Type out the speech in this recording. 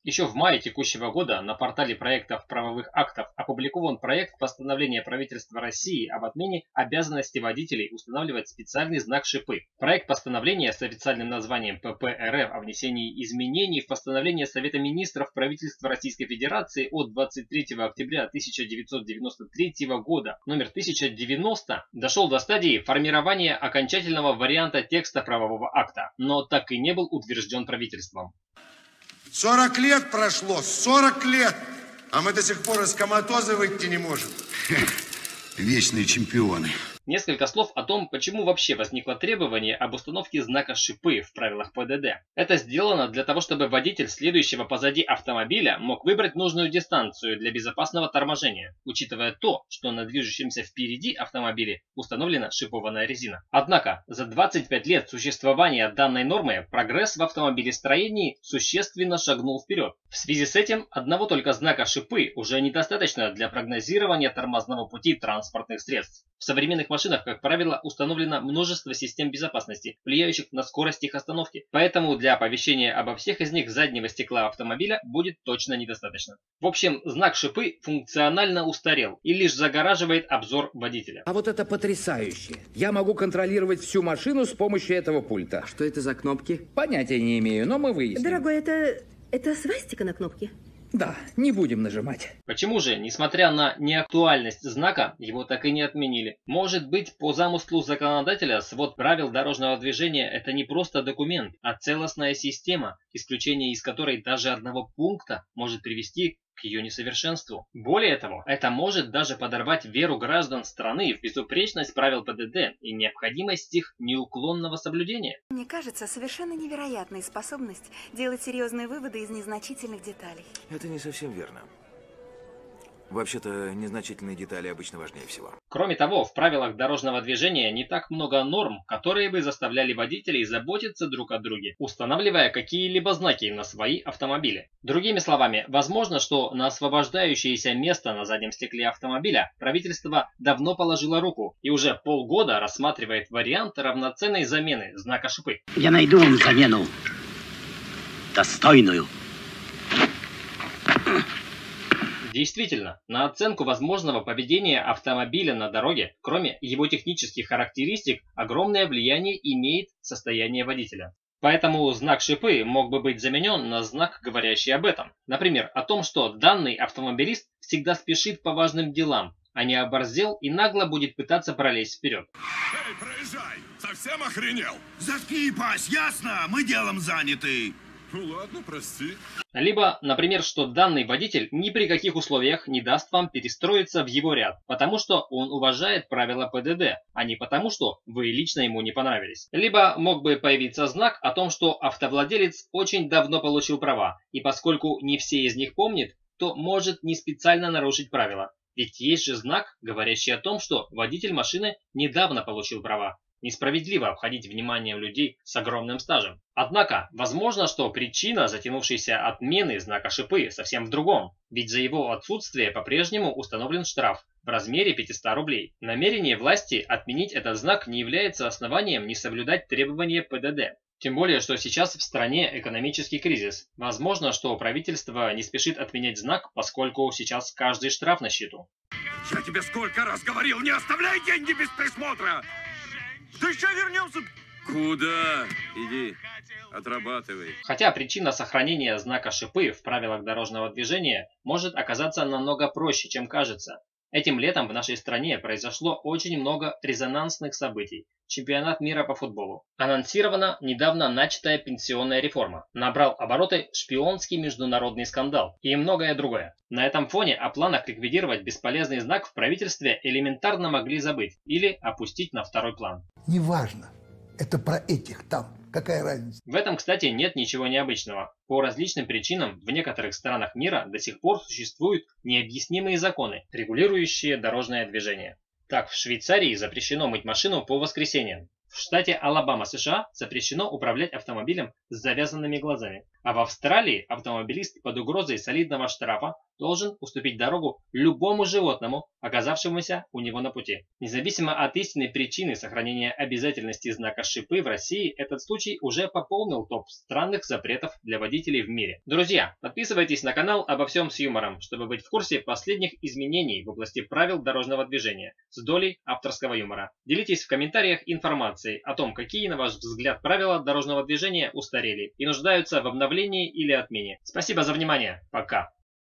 Еще в мае текущего года на портале проектов правовых актов опубликован проект постановления правительства России об отмене обязанности водителей устанавливать специальный знак шипы. Проект постановления с официальным названием ПП РФ о внесении изменений в постановление Совета министров правительства Российской Федерации от 23 октября 1993 года номер 1090 дошел до стадии формирования окончательного варианта текста правового акта, но так и не был утвержден правительством. 40 лет прошло, 40 лет, а мы до сих пор из коматоза выйти не можем. Вечные чемпионы. Несколько слов о том, почему вообще возникло требование об установке знака шипы в правилах ПДД. Это сделано для того, чтобы водитель следующего позади автомобиля мог выбрать нужную дистанцию для безопасного торможения, учитывая то, что на движущемся впереди автомобиле установлена шипованная резина. Однако, за 25 лет существования данной нормы прогресс в автомобилестроении существенно шагнул вперед. В связи с этим, одного только знака шипы уже недостаточно для прогнозирования тормозного пути транспортных средств. В современных машинах, как правило, установлено множество систем безопасности, влияющих на скорость их остановки. Поэтому для оповещения обо всех из них заднего стекла автомобиля будет точно недостаточно. В общем, знак шипы функционально устарел и лишь загораживает обзор водителя. А вот это потрясающе. Я могу контролировать всю машину с помощью этого пульта. Что это за кнопки? Понятия не имею, но мы выясним. Дорогой, это свастика на кнопке? Да, не будем нажимать. Почему же, несмотря на неактуальность знака, его так и не отменили? Может быть, по замыслу законодателя свод правил дорожного движения это не просто документ, а целостная система, исключение из которой даже одного пункта может привести к ее несовершенству. Более того, это может даже подорвать веру граждан страны в безупречность правил ПДД и необходимость их неуклонного соблюдения. Мне кажется, совершенно невероятная способность делать серьезные выводы из незначительных деталей. Это не совсем верно. Вообще-то, незначительные детали обычно важнее всего. Кроме того, в правилах дорожного движения не так много норм, которые бы заставляли водителей заботиться друг о друге, устанавливая какие-либо знаки на свои автомобили. Другими словами, возможно, что на освобождающееся место на заднем стекле автомобиля правительство давно положило руку и уже полгода рассматривает вариант равноценной замены знака шипы. Я найду вам замену достойную. Действительно, на оценку возможного поведения автомобиля на дороге, кроме его технических характеристик, огромное влияние имеет состояние водителя. Поэтому знак шипы мог бы быть заменен на знак, говорящий об этом. Например, о том, что данный автомобилист всегда спешит по важным делам, а не оборзел и нагло будет пытаться пролезть вперед. Эй, проезжай! Совсем охренел? Заткни пасть, ясно? Мы делом заняты. Ну ладно, прости. Либо, например, что данный водитель ни при каких условиях не даст вам перестроиться в его ряд, потому что он уважает правила ПДД, а не потому, что вы лично ему не понравились. Либо мог бы появиться знак о том, что автовладелец очень давно получил права, и поскольку не все из них помнит, то может не специально нарушить правила. Ведь есть же знак, говорящий о том, что водитель машины недавно получил права. Несправедливо обходить вниманием людей с огромным стажем. Однако, возможно, что причина затянувшейся отмены знака шипы совсем в другом, ведь за его отсутствие по-прежнему установлен штраф в размере 500 рублей. Намерение власти отменить этот знак не является основанием не соблюдать требования ПДД. Тем более, что сейчас в стране экономический кризис. Возможно, что правительство не спешит отменять знак, поскольку сейчас каждый штраф на счету. Я тебе сколько раз говорил, не оставляй деньги без присмотра! Ты еще вернемся? Куда? Иди, отрабатывай. Хотя причина сохранения знака шипы в правилах дорожного движения может оказаться намного проще, чем кажется. Этим летом в нашей стране произошло очень много резонансных событий. Чемпионат мира по футболу. Анонсирована недавно начатая пенсионная реформа. Набрал обороты шпионский международный скандал и многое другое. На этом фоне о планах ликвидировать бесполезный знак в правительстве элементарно могли забыть или опустить на второй план. Неважно, это про этих там. Какая разница? В этом, кстати, нет ничего необычного. По различным причинам в некоторых странах мира до сих пор существуют необъяснимые законы, регулирующие дорожное движение. Так, в Швейцарии запрещено мыть машину по воскресеньям. В штате Алабама, США, запрещено управлять автомобилем с завязанными глазами. А в Австралии автомобилист под угрозой солидного штрафа должен уступить дорогу любому животному, оказавшемуся у него на пути. Независимо от истинной причины сохранения обязательности знака «Шипы» в России, этот случай уже пополнил топ странных запретов для водителей в мире. Друзья, подписывайтесь на канал «Обо всем с юмором», чтобы быть в курсе последних изменений в области правил дорожного движения с долей авторского юмора. Делитесь в комментариях информацией о том, какие, на ваш взгляд, правила дорожного движения устарели и нуждаются в обновлении или отмене. Спасибо за внимание. Пока.